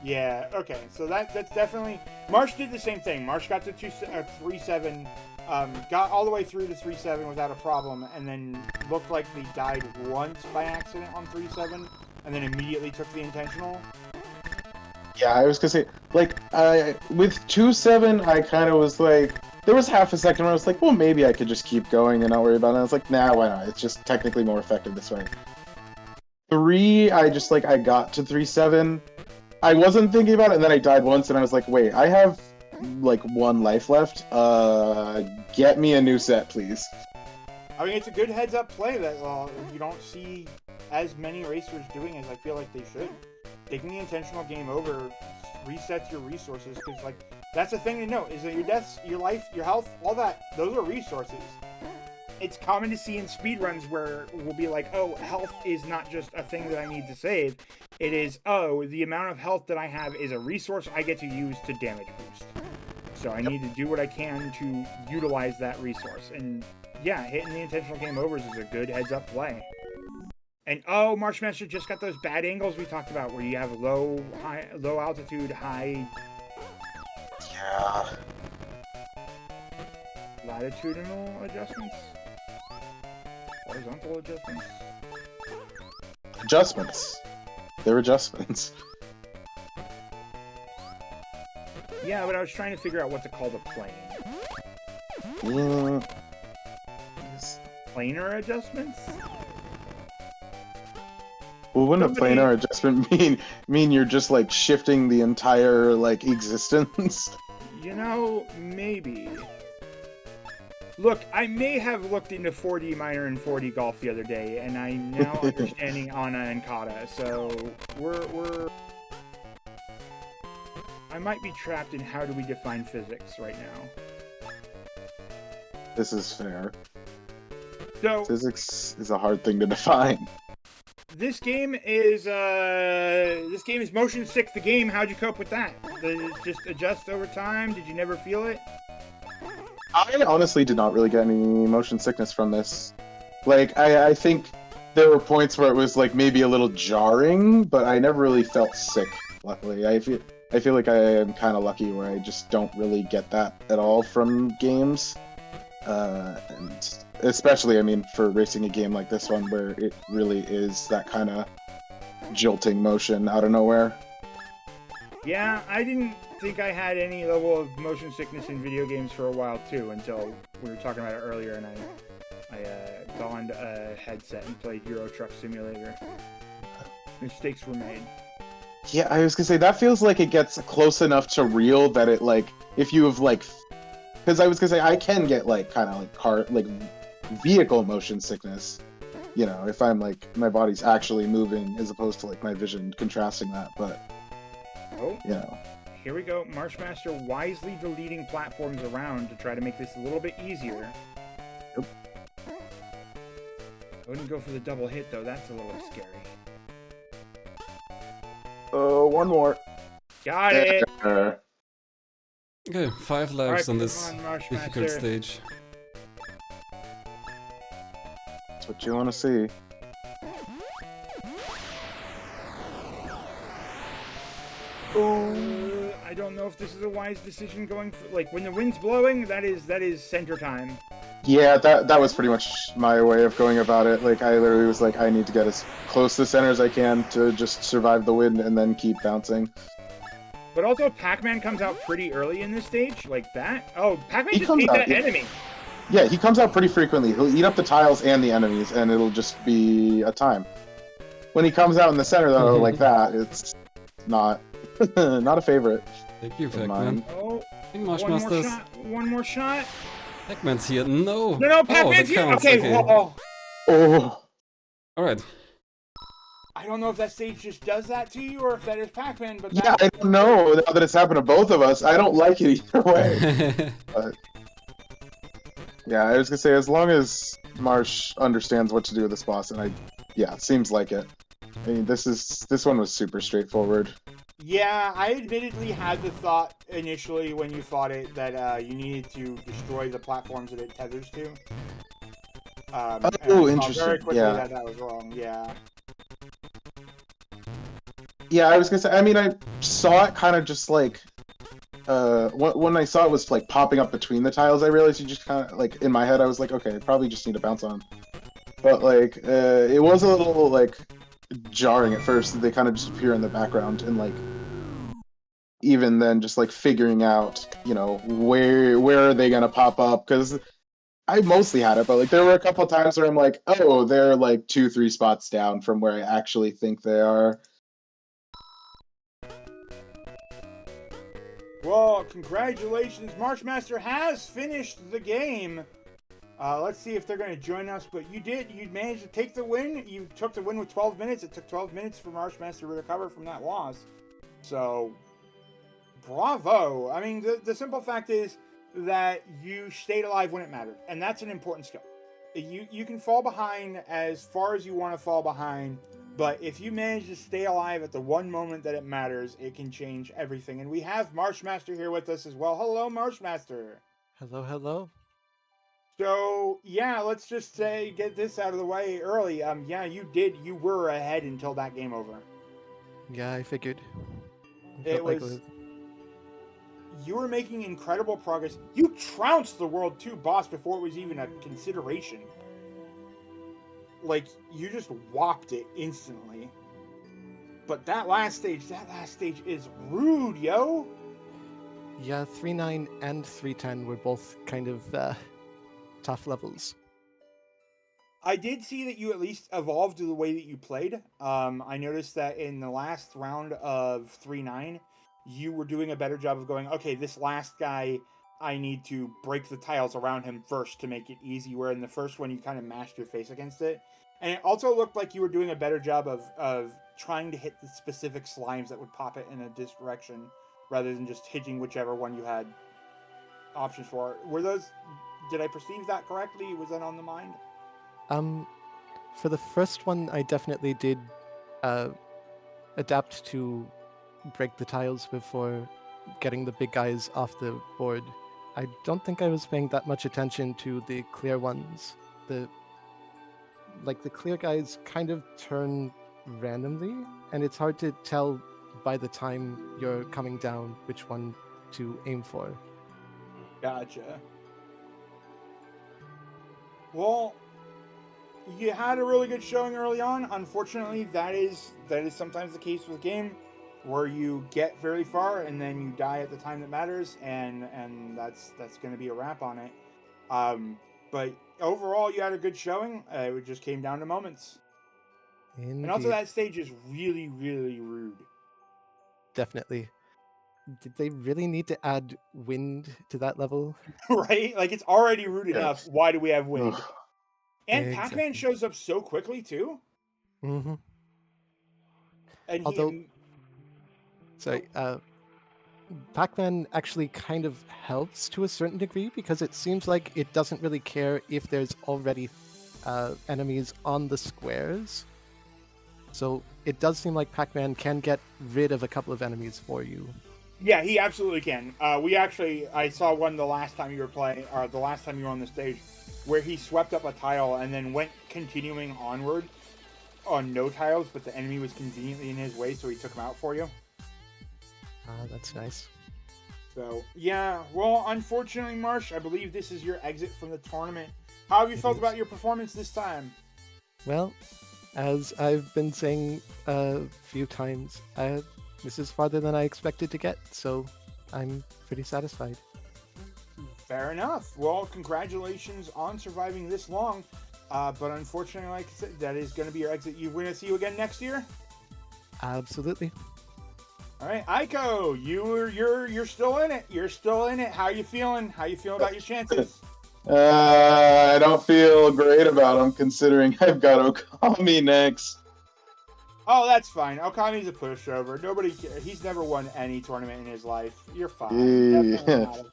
Yeah. Okay. So that's definitely. Marsh did the same thing. Marsh got to 3-7. Got all the way through to 3-7 without a problem, and then looked like they died once by accident on 3-7, and then immediately took the intentional. Yeah, I was gonna say, like, with 2-7, I kind of was like, there was half a second where I was like, well, maybe I could just keep going and not worry about it. And I was like, nah, why not? It's just technically more effective this way. 3, I got to 3-7. I wasn't thinking about it, and then I died once, and I was like, wait, I have, like, 1 life left. Get me a new set, please. I mean, it's a good heads-up play that you don't see as many racers doing as I feel like they should. Taking the intentional game over resets your resources, because, like, that's the thing to note, is that your deaths, your life, your health, all that, those are resources. It's common to see in speedruns where we'll be like, oh, health is not just a thing that I need to save. It is, oh, the amount of health that I have is a resource I get to use to damage boost. So I need to do what I can to utilize that resource. And yeah, hitting the intentional game overs is a good heads-up play. And oh, MarshMaster just got those bad angles we talked about, where you have low altitude, high... Yeah. Latitudinal adjustments? Horizontal adjustments? Adjustments. They're adjustments. Yeah, but I was trying to figure out what to call the plane. Yes. Planar adjustments? Well, wouldn't a planar adjustment mean you're just like shifting the entire like existence? You know, maybe. Look, I may have looked into 4D minor and 4D golf the other day, and I'm now understanding Ana and Kata, so we're... I might be trapped in how do we define physics right now. This is fair. So, physics is a hard thing to define. This game is motion stick the game. How'd you cope with that? Did it just adjust over time? Did you never feel it? I honestly did not really get any motion sickness from this. Like, I think there were points where it was like maybe a little jarring, but I never really felt sick, luckily. I feel like I am kind of lucky where I just don't really get that at all from games. And especially, I mean, for racing a game like this one where it really is that kind of jolting motion out of nowhere. Yeah, I didn't think I had any level of motion sickness in video games for a while too, until we were talking about it earlier and I donned a headset and played Euro Truck Simulator. Mistakes were made. Yeah, I was gonna say, that feels like it gets close enough to real that it, like, if you have, like, because I was gonna say, I can get, like, kind of, like, vehicle motion sickness, you know, if I'm, like, my body's actually moving as opposed to, like, my vision contrasting that, but, you know. Here we go. MarshMaster wisely deleting platforms around to try to make this a little bit easier. Yep. I wouldn't go for the double hit, though. That's a little scary. One more. Got it! Okay, 5 lives on this difficult MarshMaster. stage. That's what you want to see. I don't know if this is a wise decision going for, like, when the wind's blowing, that is center time. Yeah, that was pretty much my way of going about it. Like, I literally was like, I need to get as close to center as I can to just survive the wind and then keep bouncing. But also, Pac-Man comes out pretty early in this stage, like that. Oh, Pac-Man just ate out, that enemy. Yeah, he comes out pretty frequently. He'll eat up the tiles and the enemies, and it'll just be a time. When he comes out in the center, though, like that, it's not not a favorite. Thank you, Pac-Man. Oh, I think MarshMaster's... one more shot. Pac-Man's here. No! No, Pac-Man's here! Counts. Okay, Oh, All right. I don't know if that stage just does that to you or if that is Pac-Man, but Yeah, I don't know. Now that it's happened to both of us, I don't like it either way. But yeah, I was gonna say, as long as Marsh understands what to do with this boss, and yeah, it seems like it. I mean, this one was super straightforward. yeah, I admittedly had the thought initially when you fought it that you needed to destroy the platforms that it tethers to. And I saw Interesting. very quickly Yeah. that was wrong. Yeah. Yeah, I was gonna say. I mean, I saw it kind of just like when I saw it was like popping up between the tiles. I realized you just kind of like in my head, I was like, okay, I probably just need to bounce on. But like, it was a little like jarring at first that they kind of just appear in the background, and like even then, just like figuring out, where are they gonna pop up? Because I mostly had it, but like there were a couple times where I'm like, oh, they're like 2-3 spots down from where I actually think they are. Well, congratulations. MarshMaster has finished the game. Let's see if they're going to join us, but you did. You managed to take the win. You took the win with 12 minutes. It took 12 minutes for MarshMaster to recover from that loss. So, bravo. I mean, the simple fact is that you stayed alive when it mattered, and that's an important skill. You can fall behind as far as you want to fall behind, but if you manage to stay alive at the one moment that it matters, it can change everything. And we have MarshMaster here with us as well. Hello, MarshMaster. Hello, hello. So, yeah, let's just say, get this out of the way early. Yeah, you were ahead until that game over. Yeah, I figured. You were making incredible progress. You trounced the World 2 boss before it was even a consideration. Like, you just whopped it instantly. But that last stage is rude, yo! Yeah, 3-9 and 3-10 were both kind of tough levels. I did see that you at least evolved to the way that you played. I noticed that in the last round of 3-9, you were doing a better job of going, okay, this last guy, I need to break the tiles around him first to make it easy, where in the first one you kind of mashed your face against it. And it also looked like you were doing a better job of trying to hit the specific slimes that would pop it in a direction, rather than just hitting whichever one you had options for. Did I perceive that correctly? Was that on the mind? For the first one, I definitely did adapt to break the tiles before getting the big guys off the board. I don't think I was paying that much attention to the clear ones. The clear guys kind of turn randomly, and it's hard to tell by the time you're coming down which one to aim for. Gotcha. Well, you had a really good showing early on. Unfortunately, that is sometimes the case with a game where you get very far and then you die at the time that matters, and that's going to be a wrap on it. But overall, you had a good showing. It just came down to moments. Indeed. And also, that stage is really, really rude. Definitely. Did they really need to add wind to that level? Right? Like, it's already rude enough. Why do we have wind? Ugh. And Exactly. Pac-Man shows up so quickly, too. Mm-hmm. And Pac-Man actually kind of helps to a certain degree, because it seems like it doesn't really care if there's already enemies on the squares. So it does seem like Pac-Man can get rid of a couple of enemies for you. Yeah, he absolutely can. I saw one the last time you were playing, or the last time you were on the stage, where he swept up a tile and then went continuing onward on no tiles, but the enemy was conveniently in his way, so he took him out for you. That's nice. So, yeah, well, unfortunately, Marsh, I believe this is your exit from the tournament. How have you felt about your performance this time? Well, as I've been saying a few times, this is farther than I expected to get, so I'm pretty satisfied. Fair enough. Well, congratulations on surviving this long. But unfortunately, like I said, that is going to be your exit. We're going to see you again next year? Absolutely. All right, Aiko, you're still in it. You're still in it. How you feeling? How you feeling about your chances? I don't feel great about him considering I've got Okami next. Oh, that's fine. Okami's a pushover. Nobody cares. He's never won any tournament in his life. You're fine. Yeah. Definitely not.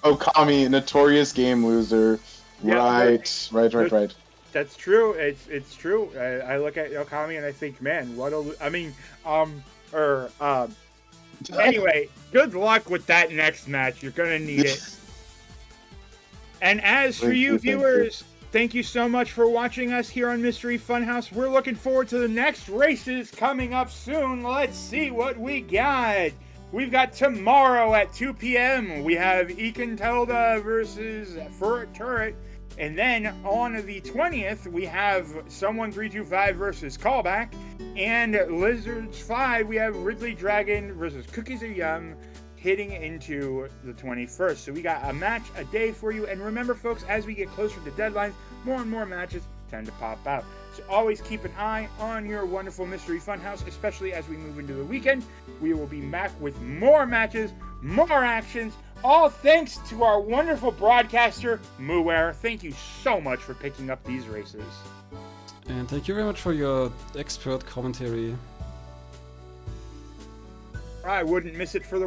Okami, notorious game loser. Yeah, Right. That's true. It's true. I look at Okami and I think, man, what a. I mean, Anyway, good luck with that next match. You're gonna need it. And as for you viewers, thank you so much for watching us here on Mystery Funhouse. We're looking forward to the next races coming up soon. Let's see what we got. We've got tomorrow at 2 p.m. We have Untitled versus Fur Turret. And then on the 20th, we have Someone 325 versus Callback. And Lizards 5, we have Ridley Dragon versus Cookies Are Yum hitting into the 21st. So we got a match a day for you. And remember, folks, as we get closer to deadlines, more and more matches tend to pop out. So always keep an eye on your wonderful Mystery Funhouse, especially as we move into the weekend. We will be back with more matches, more actions, all thanks to our wonderful broadcaster, Muware. Thank you so much for picking up these races. And thank you very much for your expert commentary. I wouldn't miss it for the